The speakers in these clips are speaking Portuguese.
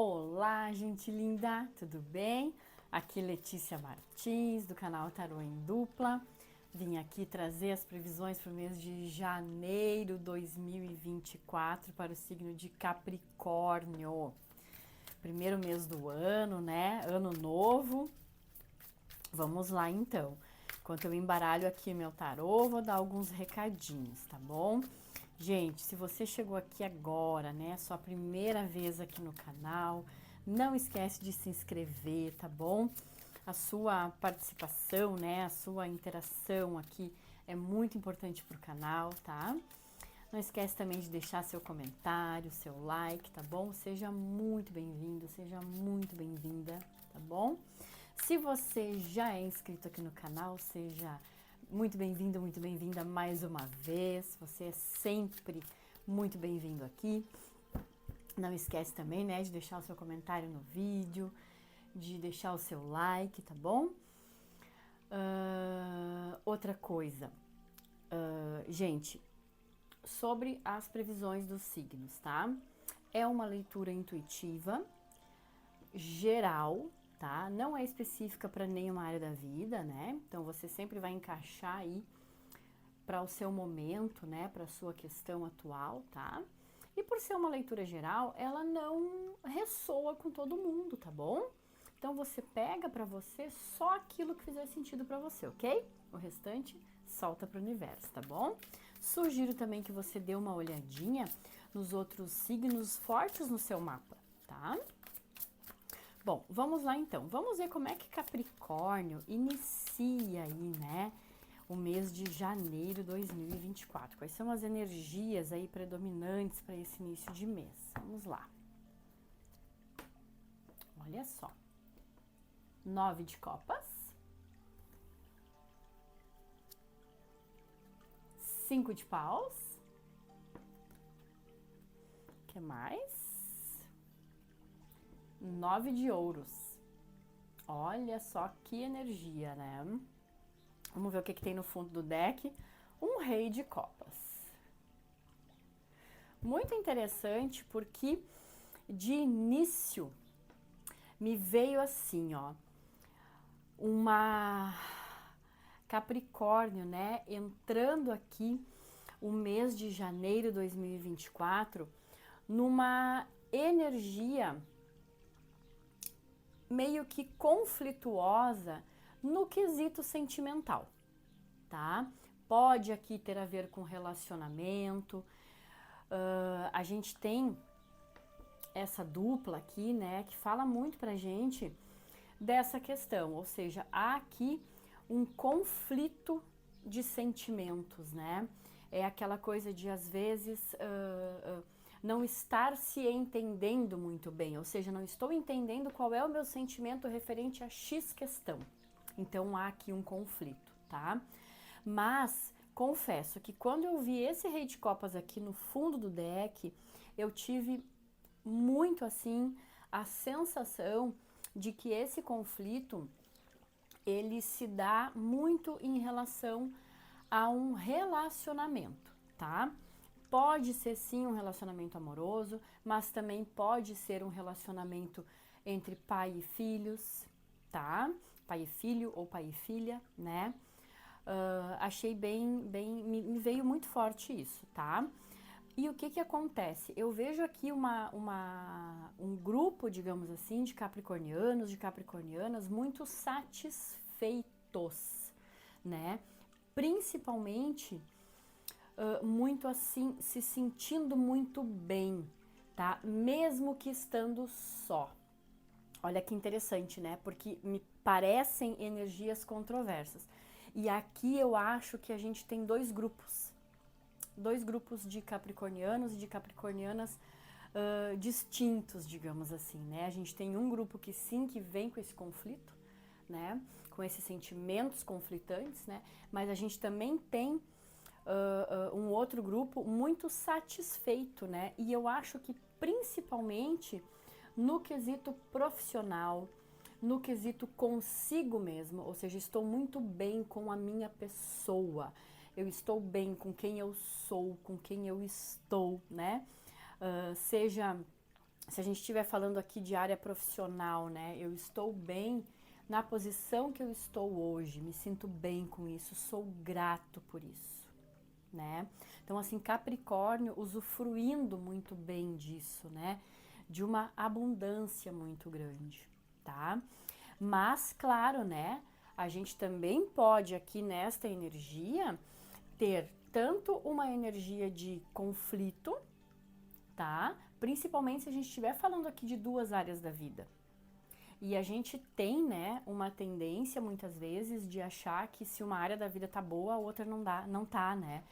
Olá, gente linda, tudo bem? Aqui Letícia Martins, do canal Tarô em Dupla. Vim aqui trazer as previsões para o mês de janeiro 2024 para o signo de Capricórnio. Primeiro mês do ano, né? Ano novo. Vamos lá, então. Enquanto eu embaralho aqui meu tarô, vou dar alguns recadinhos, tá bom? Gente, se você chegou aqui agora, né, sua primeira vez aqui no canal, não esquece de se inscrever, tá bom? A sua participação, né, a sua interação aqui é muito importante pro canal, tá? Não esquece também de deixar seu comentário, seu like, tá bom? Seja muito bem-vindo, seja muito bem-vinda, tá bom? Se você já é inscrito aqui no canal, seja muito bem-vindo, muito bem-vinda mais uma vez. Você é sempre muito bem-vindo aqui. Não esquece também, né, de deixar o seu comentário no vídeo, de deixar o seu like, tá bom? Outra coisa, gente, sobre as previsões dos signos, tá? É uma leitura intuitiva, geral, tá? Não é específica para nenhuma área da vida, né? Então você sempre vai encaixar aí para o seu momento, né? Para a sua questão atual, tá? E por ser uma leitura geral, ela não ressoa com todo mundo, tá bom? Então você pega para você só aquilo que fizer sentido para você, ok? O restante solta para o universo, tá bom? Sugiro também que você dê uma olhadinha nos outros signos fortes no seu mapa, tá? Bom, vamos lá então. Vamos ver como é que Capricórnio inicia aí, né? O mês de janeiro de 2024. Quais são as energias aí predominantes para esse início de mês? Vamos lá. Olha só. 9 de copas. 5 de paus. O que mais? 9 de ouros. Olha só que energia, né? Vamos ver o que tem no fundo do deck. Um rei de copas. Muito interessante porque de início me veio assim, ó, uma Capricórnio, né? Entrando aqui o mês de janeiro de 2024 numa energia meio que conflituosa no quesito sentimental, tá? Pode aqui ter a ver com relacionamento. A gente tem essa dupla aqui, né, que fala muito pra gente dessa questão, ou seja, há aqui um conflito de sentimentos, né? É aquela coisa de às vezes não estar se entendendo muito bem, ou seja, não estou entendendo qual é o meu sentimento referente a X questão. Então há aqui um conflito, tá? Mas confesso que quando eu vi esse rei de copas aqui no fundo do deck, eu tive muito assim a sensação de que esse conflito ele se dá muito em relação a um relacionamento, tá? Pode ser sim um relacionamento amoroso, mas também pode ser um relacionamento entre pai e filhos, tá? Pai e filho ou pai e filha, né? Achei me veio muito forte isso, tá? E o que que acontece? Eu vejo aqui um grupo, digamos assim, de capricornianos, de capricornianas muito satisfeitos, né? Principalmente muito assim, se sentindo muito bem, tá? Mesmo que estando só. Olha que interessante, né? Porque me parecem energias controversas. E aqui eu acho que a gente tem dois grupos de capricornianos e de capricornianas distintos, digamos assim, né? A gente tem um grupo que sim, que vem com esse conflito, né? Com esses sentimentos conflitantes, né? Mas a gente também tem um outro grupo muito satisfeito, né? E eu acho que principalmente no quesito profissional, no quesito consigo mesmo, ou seja, estou muito bem com a minha pessoa, eu estou bem com quem eu sou, com quem eu estou, né? Seja se a gente estiver falando aqui de área profissional, né? Eu estou bem na posição que eu estou hoje, me sinto bem com isso, sou grato por isso, né? Então, assim, Capricórnio usufruindo muito bem disso, né? De uma abundância muito grande, tá? Mas, claro, né? A gente também pode aqui nesta energia ter tanto uma energia de conflito, tá? Principalmente se a gente estiver falando aqui de duas áreas da vida. E a gente tem, né, uma tendência muitas vezes de achar que se uma área da vida tá boa, a outra não tá, né?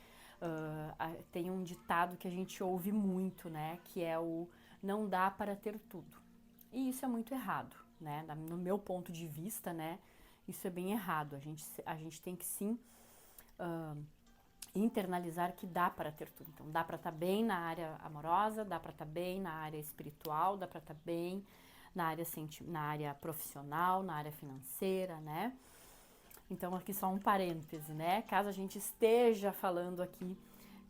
Tem um ditado que a gente ouve muito, né, que é o não dá para ter tudo. E isso é muito errado, né? No meu ponto de vista, né, isso é bem errado. A gente tem que sim internalizar que dá para ter tudo. Então, dá para estar bem na área amorosa, dá para estar bem na área espiritual, dá para estar bem na área profissional, na área financeira, né? Então, aqui só um parêntese, né? Caso a gente esteja falando aqui,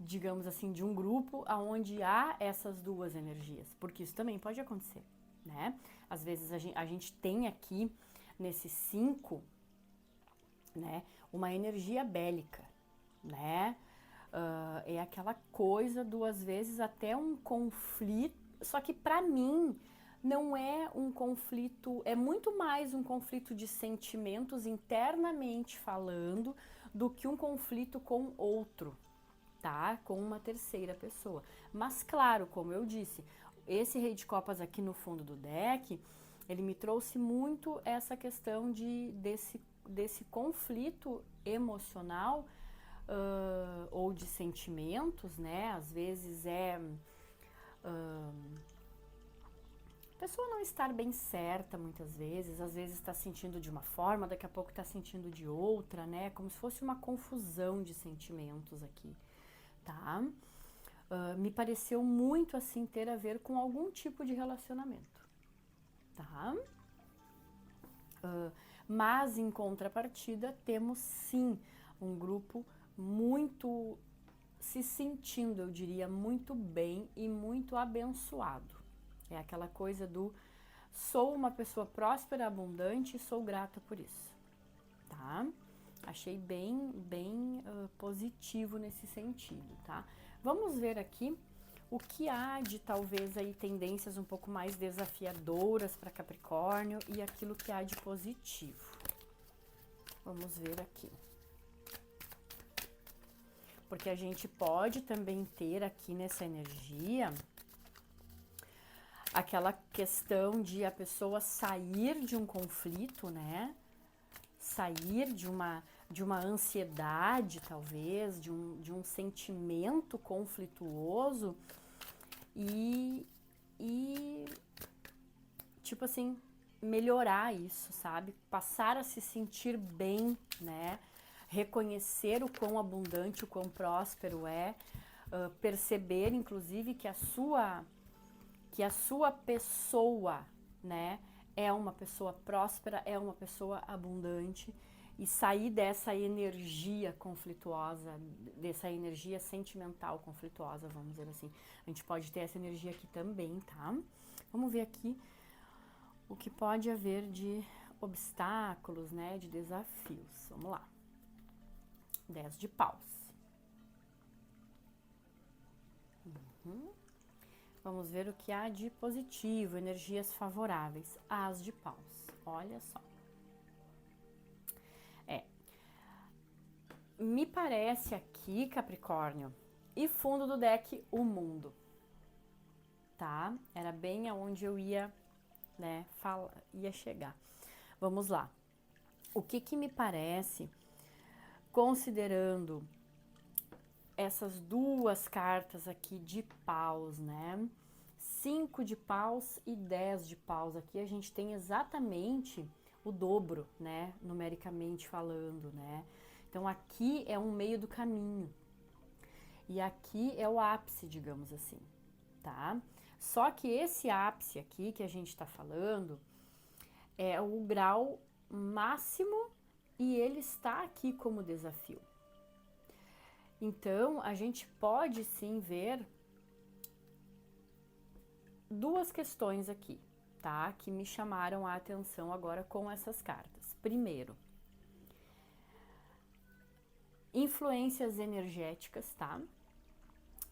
digamos assim, de um grupo onde há essas duas energias, porque isso também pode acontecer, né? Às vezes a gente tem aqui, nesse 5, né, uma energia bélica, né? É aquela coisa às vezes até um conflito, só que para mim não é um conflito, é muito mais um conflito de sentimentos internamente falando do que um conflito com outro, tá? Com uma terceira pessoa. Mas claro, como eu disse, esse Rei de Copas aqui no fundo do deck, ele me trouxe muito essa questão desse conflito emocional ou de sentimentos, né? Às vezes a pessoa não estar bem certa muitas vezes, às vezes está sentindo de uma forma, daqui a pouco está sentindo de outra, né? Como se fosse uma confusão de sentimentos aqui, tá? Me pareceu muito assim ter a ver com algum tipo de relacionamento, tá? Mas em contrapartida temos sim um grupo muito se sentindo, eu diria, muito bem e muito abençoado. É aquela coisa do sou uma pessoa próspera, abundante e sou grata por isso, tá? Achei bem positivo nesse sentido, tá? Vamos ver aqui o que há de talvez aí tendências um pouco mais desafiadoras para Capricórnio e aquilo que há de positivo. Vamos ver aqui. Porque a gente pode também ter aqui nessa energia aquela questão de a pessoa sair de um conflito, né? Sair de uma ansiedade, talvez, de um sentimento conflituoso e tipo assim, melhorar isso, sabe? Passar a se sentir bem, né? Reconhecer o quão abundante, o quão próspero é, perceber, inclusive, que a sua pessoa, né, é uma pessoa próspera, é uma pessoa abundante e sair dessa energia conflituosa, dessa energia sentimental conflituosa, vamos dizer assim. A gente pode ter essa energia aqui também, tá? Vamos ver aqui o que pode haver de obstáculos, né, de desafios. Vamos lá. 10 de paus. Vamos ver o que há de positivo, energias favoráveis. As de paus. Olha só. Me parece aqui, Capricórnio, e fundo do deck, o mundo. Tá? Era bem aonde eu ia, né, ia chegar. Vamos lá. O que me parece, considerando essas duas cartas aqui de paus, né? 5 de paus e 10 de paus. Aqui a gente tem exatamente o dobro, né? Numericamente falando, né? Então aqui é um meio do caminho. E aqui é o ápice, digamos assim, tá? Só que esse ápice aqui que a gente tá falando é o grau máximo e ele está aqui como desafio. Então, a gente pode sim ver duas questões aqui, tá? Que me chamaram a atenção agora com essas cartas. Primeiro, influências energéticas, tá?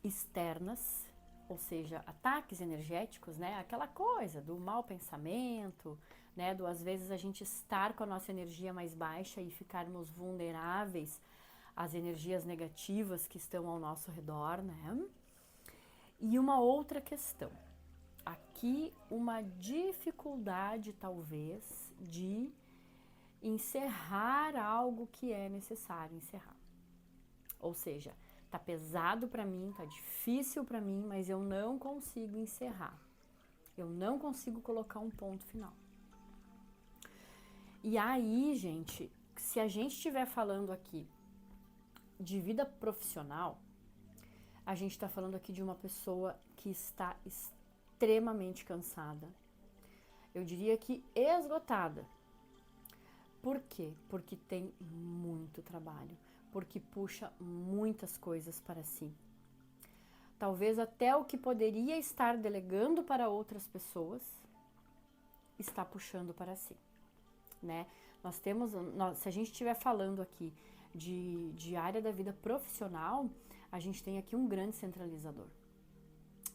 Externas, ou seja, ataques energéticos, né? Aquela coisa do mau pensamento, né? Do às vezes a gente estar com a nossa energia mais baixa e ficarmos vulneráveis às energias negativas que estão ao nosso redor, né? E uma outra questão, aqui uma dificuldade talvez de encerrar algo que é necessário encerrar. Ou seja, tá pesado para mim, tá difícil para mim, mas eu não consigo encerrar. Eu não consigo colocar um ponto final. E aí, gente, se a gente estiver falando aqui de vida profissional, a gente está falando aqui de uma pessoa que está extremamente cansada. Eu diria que esgotada. Por quê? Porque tem muito trabalho, porque puxa muitas coisas para si. Talvez até o que poderia estar delegando para outras pessoas está puxando para si, né? Se a gente estiver falando aqui de área da vida profissional, a gente tem aqui um grande centralizador,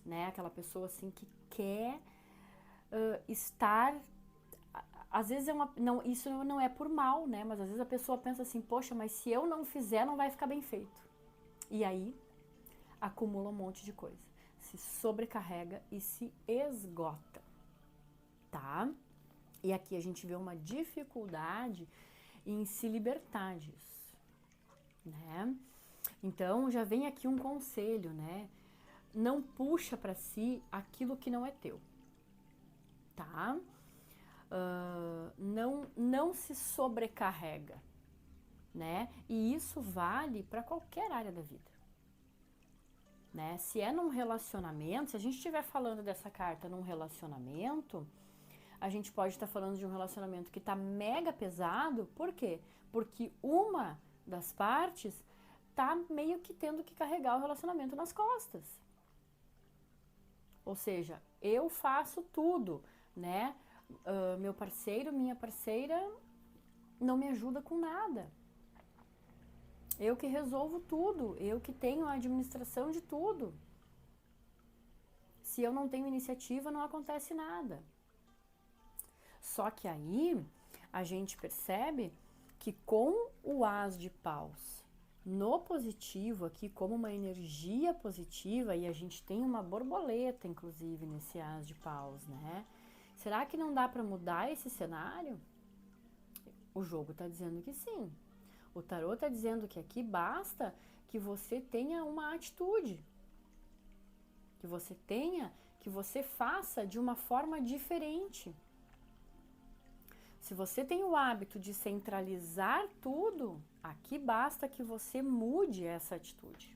né? Aquela pessoa assim que quer estar, às vezes isso não é por mal, né? Mas às vezes a pessoa pensa assim, poxa, mas se eu não fizer, não vai ficar bem feito. E aí acumula um monte de coisa, se sobrecarrega e se esgota, tá? E aqui a gente vê uma dificuldade em se libertar disso, né? Então já vem aqui um conselho, né? Não puxa para si aquilo que não é teu, tá? Não se sobrecarrega, né? E isso vale para qualquer área da vida, né? Se é num relacionamento, se a gente estiver falando dessa carta num relacionamento, a gente pode estar falando de um relacionamento que está mega pesado. Por quê? Porque uma das partes tá meio que tendo que carregar o relacionamento nas costas. Ou seja, eu faço tudo, né? Meu parceiro, minha parceira não me ajuda com nada. Eu que resolvo tudo, eu que tenho a administração de tudo. Se eu não tenho iniciativa, não acontece nada. Só que aí a gente percebe que com o As de Paus no positivo aqui, como uma energia positiva, e a gente tem uma borboleta, inclusive, nesse As de Paus, né? Será que não dá para mudar esse cenário? O jogo tá dizendo que sim. O tarô tá dizendo que aqui basta que você tenha uma atitude, que você faça de uma forma diferente. Se você tem o hábito de centralizar tudo, aqui basta que você mude essa atitude.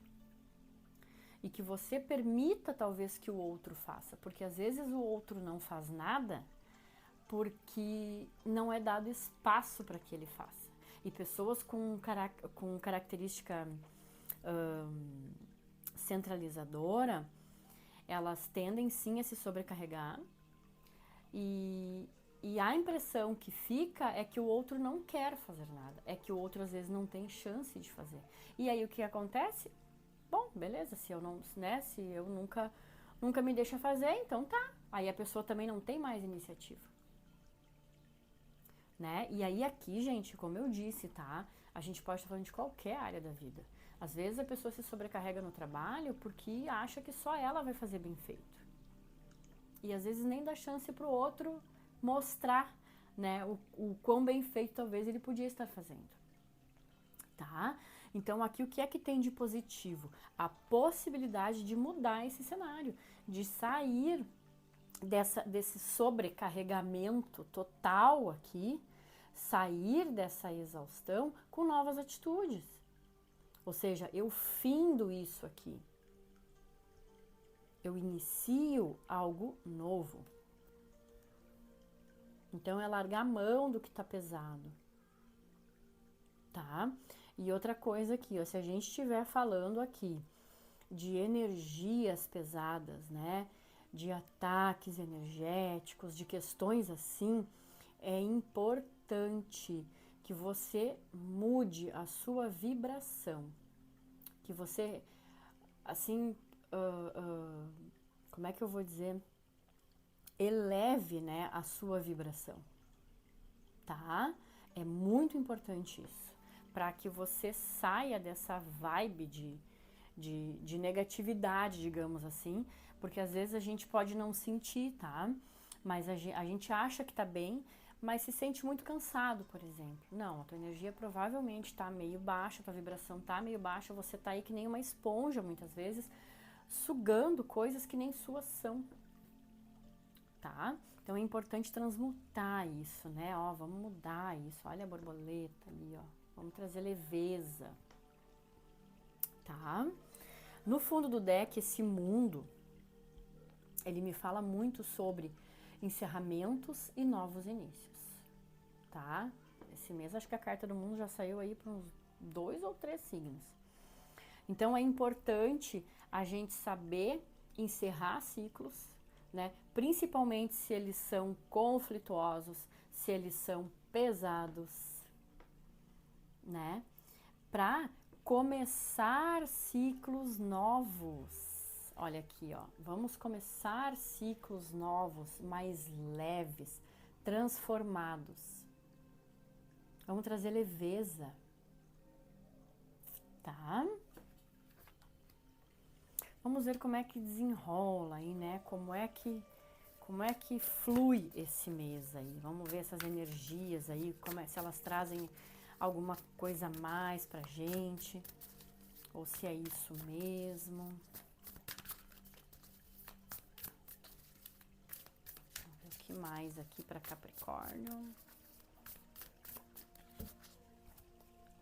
E que você permita talvez que o outro faça, porque às vezes o outro não faz nada porque não é dado espaço para que ele faça. E pessoas com característica centralizadora, elas tendem sim a se sobrecarregar e a impressão que fica é que o outro não quer fazer nada, é que o outro às vezes não tem chance de fazer. E aí o que acontece? Bom, beleza, se eu nunca me deixa fazer, então tá. Aí a pessoa também não tem mais iniciativa, né? E aí aqui, gente, como eu disse, tá? A gente pode estar falando de qualquer área da vida. Às vezes a pessoa se sobrecarrega no trabalho porque acha que só ela vai fazer bem feito. E às vezes nem dá chance pro outro mostrar, né, o quão bem feito talvez ele podia estar fazendo, tá? Então aqui o que é que tem de positivo? A possibilidade de mudar esse cenário, de sair desse sobrecarregamento total aqui, sair dessa exaustão com novas atitudes. Ou seja, eu findo isso aqui, eu inicio algo novo. Então, é largar a mão do que tá pesado, tá? E outra coisa aqui, ó, se a gente estiver falando aqui de energias pesadas, né? de ataques energéticos, de questões assim, é importante que você mude a sua vibração, que você, assim, como é que eu vou dizer? Eleve, né, a sua vibração, tá? É muito importante isso, para que você saia dessa vibe de negatividade, digamos assim, porque às vezes a gente pode não sentir, tá? Mas a gente acha que tá bem, mas se sente muito cansado, por exemplo. Não, a tua energia provavelmente tá meio baixa, a tua vibração tá meio baixa, você tá aí que nem uma esponja, muitas vezes, sugando coisas que nem suas são, tá? Então é importante transmutar isso, né? Ó, vamos mudar isso. Olha a borboleta ali, ó. Vamos trazer leveza, tá? No fundo do deck, esse mundo, ele me fala muito sobre encerramentos e novos inícios, tá? Esse mês acho que a carta do mundo já saiu aí para uns 2 ou 3 signos. Então é importante a gente saber encerrar ciclos, né? Principalmente se eles são conflituosos, se eles são pesados, né? Para começar ciclos novos. Olha aqui, ó. Vamos começar ciclos novos, mais leves, transformados. Vamos trazer leveza, tá? Vamos ver como é que desenrola aí, né? Como é que flui esse mês aí. Vamos ver essas energias aí, se elas trazem alguma coisa a mais pra gente, ou se é isso mesmo. Vamos ver o que mais aqui para Capricórnio.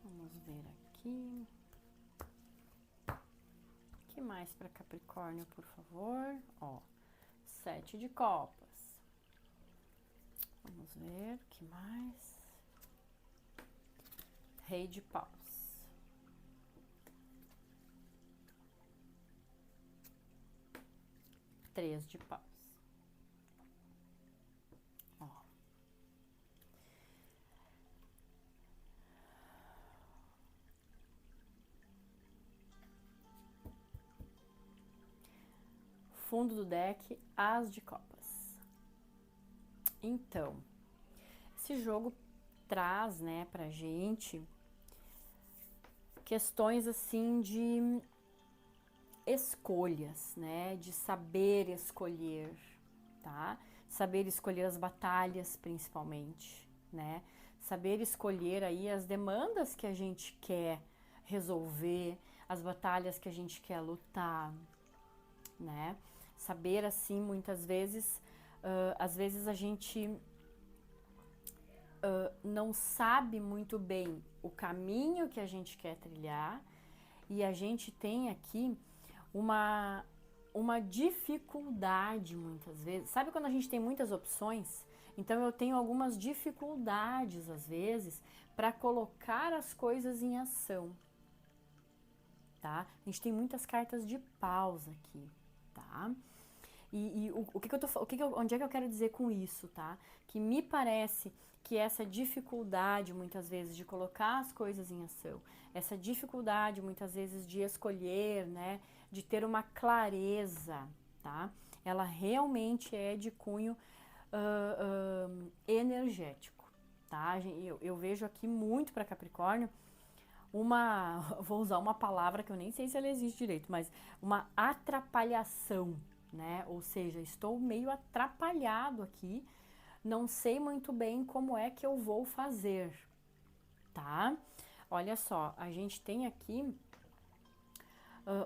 Vamos ver aqui. O que mais para Capricórnio, por favor? Ó, 7 de copas. Vamos ver o que mais. Rei de paus. 3 de paus. Ó. Fundo do deck, As de copas. Então, esse jogo traz, né, pra gente questões assim de escolhas, né, de saber escolher, tá? Saber escolher as batalhas, principalmente, né? Saber escolher aí as demandas que a gente quer resolver, as batalhas que a gente quer lutar, né? Saber assim, muitas vezes, às vezes a gente não sabe muito bem o caminho que a gente quer trilhar e a gente tem aqui uma dificuldade muitas vezes. Sabe quando a gente tem muitas opções? Então eu tenho algumas dificuldades às vezes para colocar as coisas em ação, tá? A gente tem muitas cartas de paus aqui, tá? E onde é que eu quero dizer com isso, tá? Que me parece que essa dificuldade, muitas vezes, de colocar as coisas em ação, essa dificuldade, muitas vezes, de escolher, né? De ter uma clareza, tá? Ela realmente é de cunho energético, tá? Eu vejo aqui muito para Capricórnio vou usar uma palavra que eu nem sei se ela existe direito, mas uma atrapalhação, né? Ou seja, estou meio atrapalhado aqui, não sei muito bem como é que eu vou fazer, tá? Olha só, a gente tem aqui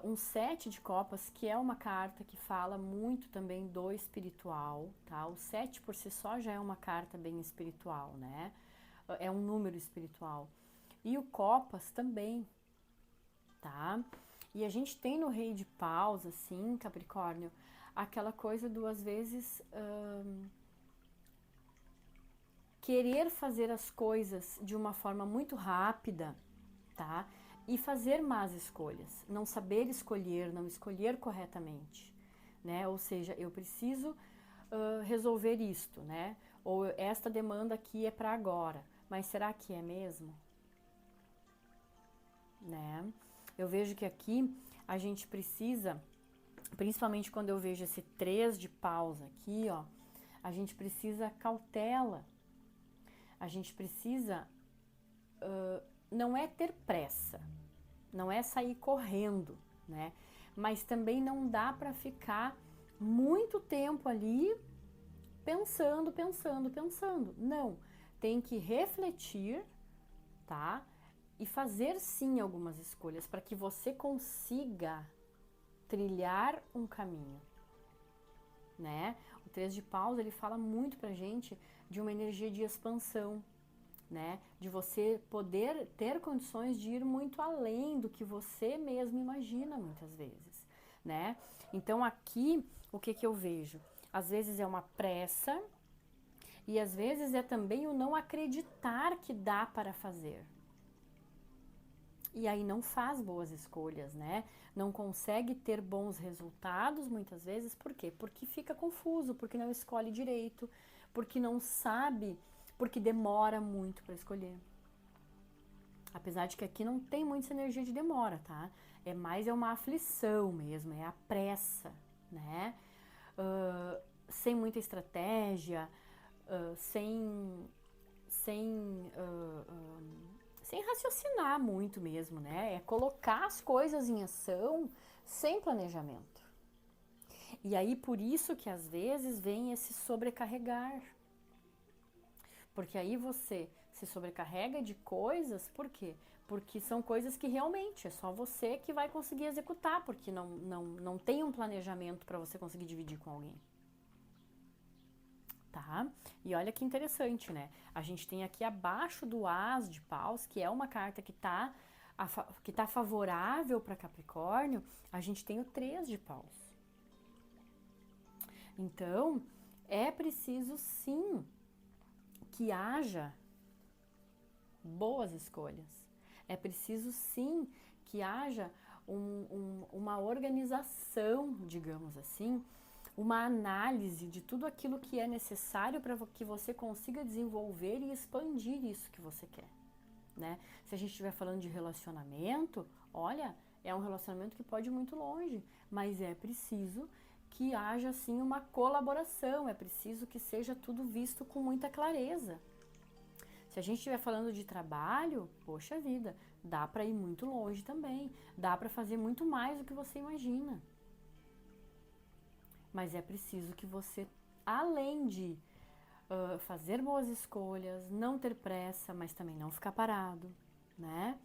um 7 de copas, que é uma carta que fala muito também do espiritual, tá? O 7 por si só já é uma carta bem espiritual, né? É um número espiritual. E o copas também, tá? E a gente tem no rei de paus, assim, Capricórnio, aquela coisa do, às vezes, querer fazer as coisas de uma forma muito rápida, tá? E fazer más escolhas, não saber escolher, não escolher corretamente, né? Ou seja, eu preciso resolver isto, né? Ou esta demanda aqui é para agora, mas será que é mesmo? Né? Eu vejo que aqui a gente precisa, principalmente quando eu vejo esse 3 de paus aqui, ó, a gente precisa cautela, a gente precisa, não é ter pressa, não é sair correndo, né? Mas também não dá para ficar muito tempo ali pensando, pensando, pensando. Não, tem que refletir, tá? E fazer sim algumas escolhas para que você consiga trilhar um caminho, né? O 3 de paus, ele fala muito pra gente de uma energia de expansão, né? De você poder ter condições de ir muito além do que você mesmo imagina muitas vezes, né? Então aqui, o que que eu vejo? Às vezes é uma pressa e às vezes é também o não acreditar que dá para fazer. E aí não faz boas escolhas, né? Não consegue ter bons resultados muitas vezes, por quê? Porque fica confuso, porque não escolhe direito, porque não sabe, porque demora muito para escolher. Apesar de que aqui não tem muita energia de demora, tá? É mais uma aflição mesmo, é a pressa, né? Sem muita estratégia, sem raciocinar muito mesmo, né? É colocar as coisas em ação sem planejamento. E aí por isso que às vezes vem esse sobrecarregar. Porque aí você se sobrecarrega de coisas, por quê? Porque são coisas que realmente é só você que vai conseguir executar, porque não tem um planejamento para você conseguir dividir com alguém. Tá? E olha que interessante, né? A gente tem aqui abaixo do As de Paus, que é uma carta que tá favorável para Capricórnio, a gente tem o 3 de Paus. Então, é preciso sim que haja boas escolhas. É preciso sim que haja uma organização, digamos assim, uma análise de tudo aquilo que é necessário para que você consiga desenvolver e expandir isso que você quer, né? Se a gente estiver falando de relacionamento, olha, é um relacionamento que pode ir muito longe, mas é preciso que haja assim uma colaboração, é preciso que seja tudo visto com muita clareza. Se a gente estiver falando de trabalho, poxa vida, dá para ir muito longe também, dá para fazer muito mais do que você imagina. Mas é preciso que você, além de fazer boas escolhas, não ter pressa, mas também não ficar parado, né?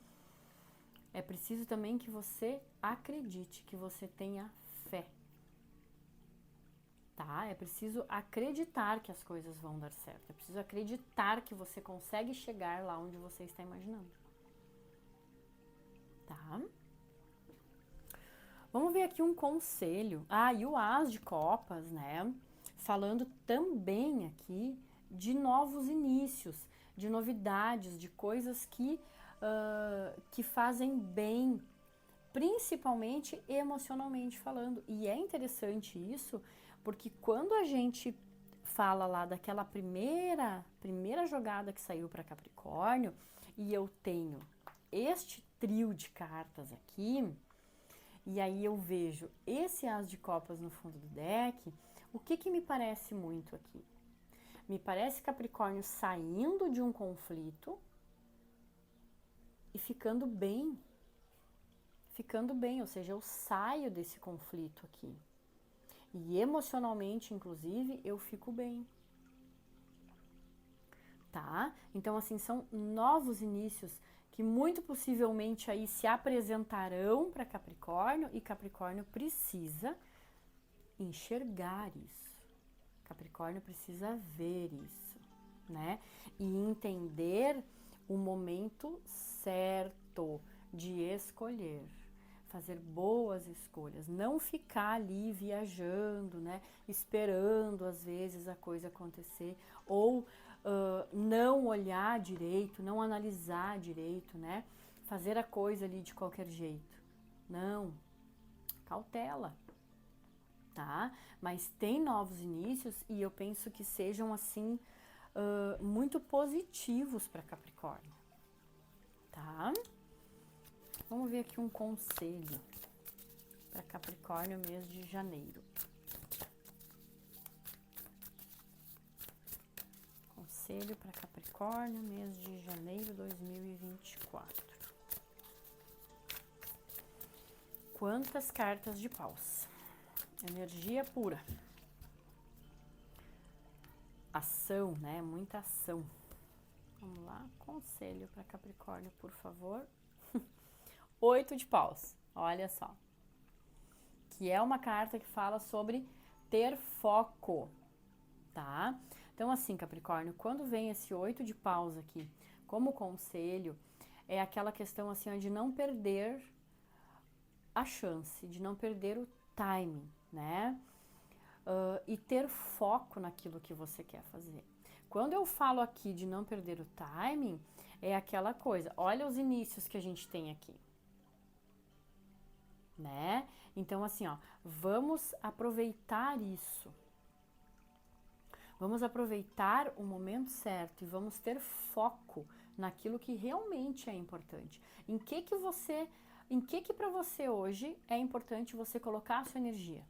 É preciso também que você acredite, que você tenha fé, tá? É preciso acreditar que as coisas vão dar certo, é preciso acreditar que você consegue chegar lá onde você está imaginando, tá? Vamos ver aqui um conselho. E o As de Copas, né? Falando também aqui de novos inícios, de novidades, de coisas que fazem bem, principalmente emocionalmente falando. E é interessante isso, porque quando a gente fala lá daquela primeira jogada que saiu para Capricórnio, e eu tenho este trio de cartas aqui, e aí eu vejo esse As de Copas no fundo do deck, o que me parece muito aqui? Me parece Capricórnio saindo de um conflito e ficando bem, ou seja, eu saio desse conflito aqui. E emocionalmente, inclusive, eu fico bem. Tá? Então, assim, são novos inícios que muito possivelmente aí se apresentarão para Capricórnio e Capricórnio precisa enxergar isso. Capricórnio precisa ver isso, né? E entender o momento certo de escolher, fazer boas escolhas, não ficar ali viajando, né? Esperando às vezes a coisa acontecer ou não olhar direito, não analisar direito, né? Fazer a coisa ali de qualquer jeito. Não, cautela. tá? Mas tem novos inícios e eu penso que sejam, assim, muito positivos para Capricórnio, tá? Vamos ver aqui um conselho para Capricórnio mês de janeiro. Conselho para Capricórnio mês de janeiro 2024. Quantas cartas de paus? Energia pura. Ação, né? Muita ação. Vamos lá, conselho para Capricórnio, por favor. 8 de paus, olha só. Que é uma carta que fala sobre ter foco, tá? Então, assim, Capricórnio, quando vem esse 8 de paus aqui como conselho, é aquela questão assim, ó, de não perder a chance, de não perder o timing, né? E ter foco naquilo que você quer fazer. Quando eu falo aqui de não perder o timing, é aquela coisa, olha os inícios que a gente tem aqui, né? Então, assim, ó, vamos aproveitar isso. Vamos aproveitar o momento certo e vamos ter foco naquilo que realmente é importante. Em que para você hoje é importante você colocar a sua energia?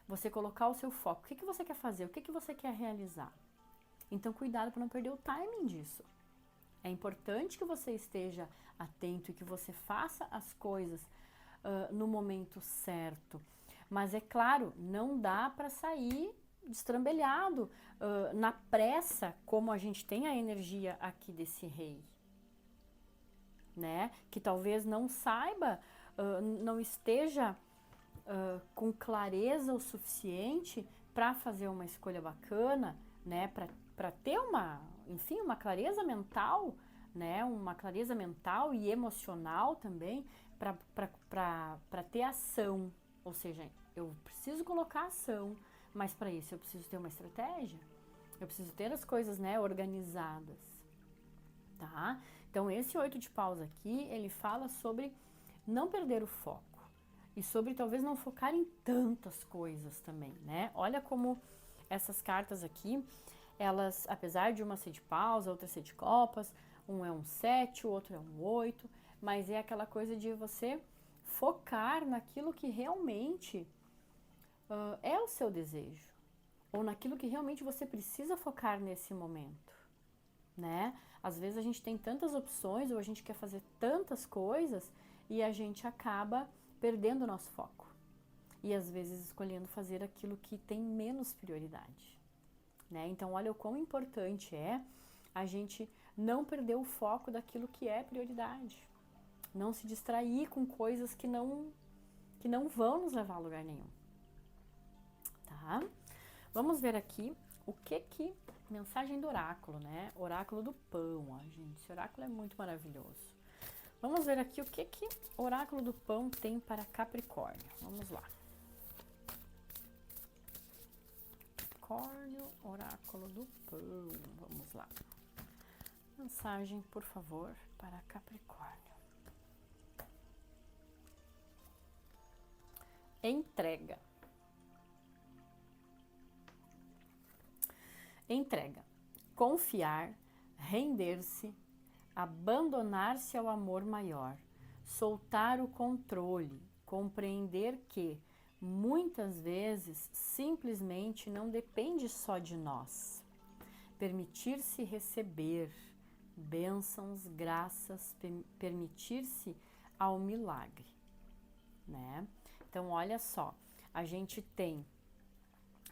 Você colocar o seu foco. O que você quer fazer? O que você quer realizar? Então, cuidado para não perder o timing disso. É importante que você esteja atento e que você faça as coisas no momento certo. Mas é claro, não dá para sair destrambelhado na pressa, como a gente tem a energia aqui desse rei, né? Que talvez não saiba, não esteja com clareza o suficiente para fazer uma escolha bacana, né? Para ter enfim, uma clareza mental, né? Uma clareza mental e emocional também, para ter ação. Ou seja, eu preciso colocar ação, mas para isso eu preciso ter uma estratégia, eu preciso ter as coisas, né, organizadas, tá? Então, esse 8 de paus aqui, ele fala sobre não perder o foco e sobre talvez não focar em tantas coisas também, né? Olha como essas cartas aqui, elas, apesar de uma ser de paus, a outra ser de copas, um é um 7, o outro é um 8, mas é aquela coisa de você focar naquilo que realmente é o seu desejo, ou naquilo que realmente você precisa focar nesse momento, né? Às vezes a gente tem tantas opções, ou a gente quer fazer tantas coisas, e a gente acaba perdendo o nosso foco. E às vezes escolhendo fazer aquilo que tem menos prioridade, né? Então olha o quão importante é a gente não perder o foco daquilo que é prioridade. Não se distrair com coisas que não vão nos levar a lugar nenhum. Tá? Vamos ver aqui o que mensagem do oráculo, né? Oráculo do pão, ó, gente. Esse oráculo é muito maravilhoso. Vamos ver aqui o que o oráculo do pão tem para Capricórnio. Vamos lá. Capricórnio, oráculo do pão. Vamos lá. Mensagem, por favor, para Capricórnio. Entrega. Entrega. Confiar, render-se, abandonar-se ao amor maior, soltar o controle, compreender que muitas vezes simplesmente não depende só de nós. Permitir-se receber bênçãos, graças, permitir-se ao milagre, né? Então, olha só, a gente tem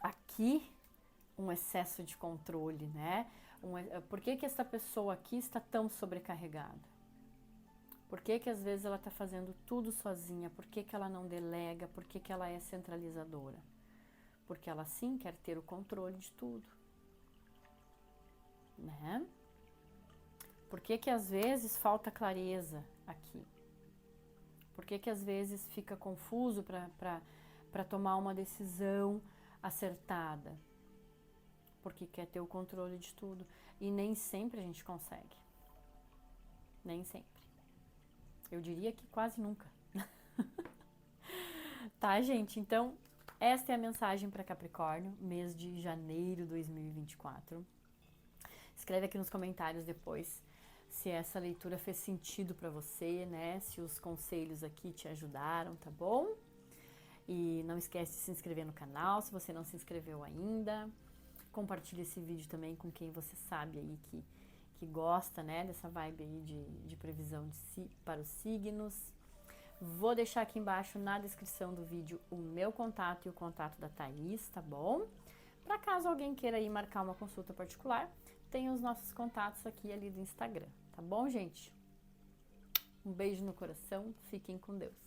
aqui um excesso de controle, né? Por que essa pessoa aqui está tão sobrecarregada? Por que às vezes ela está fazendo tudo sozinha? Por que ela não delega? Por que ela é centralizadora? Porque ela sim quer ter o controle de tudo, né? Por que às vezes falta clareza aqui? Por que às vezes fica confuso para tomar uma decisão acertada? Porque quer ter o controle de tudo. E nem sempre a gente consegue. Nem sempre. Eu diria que quase nunca. Tá, gente? Então, Esta é a mensagem para Capricórnio, mês de janeiro de 2024. Escreve aqui nos comentários depois se essa leitura fez sentido para você, né? Se os conselhos aqui te ajudaram, tá bom? E não esquece de se inscrever no canal se você não se inscreveu ainda. Compartilhe esse vídeo também com quem você sabe aí que gosta, né, dessa vibe aí de previsão para os signos. Vou deixar aqui embaixo na descrição do vídeo o meu contato e o contato da Thaís, tá bom? Para caso alguém queira ir marcar uma consulta particular, tem os nossos contatos aqui ali do Instagram, tá bom, gente? Um beijo no coração, fiquem com Deus.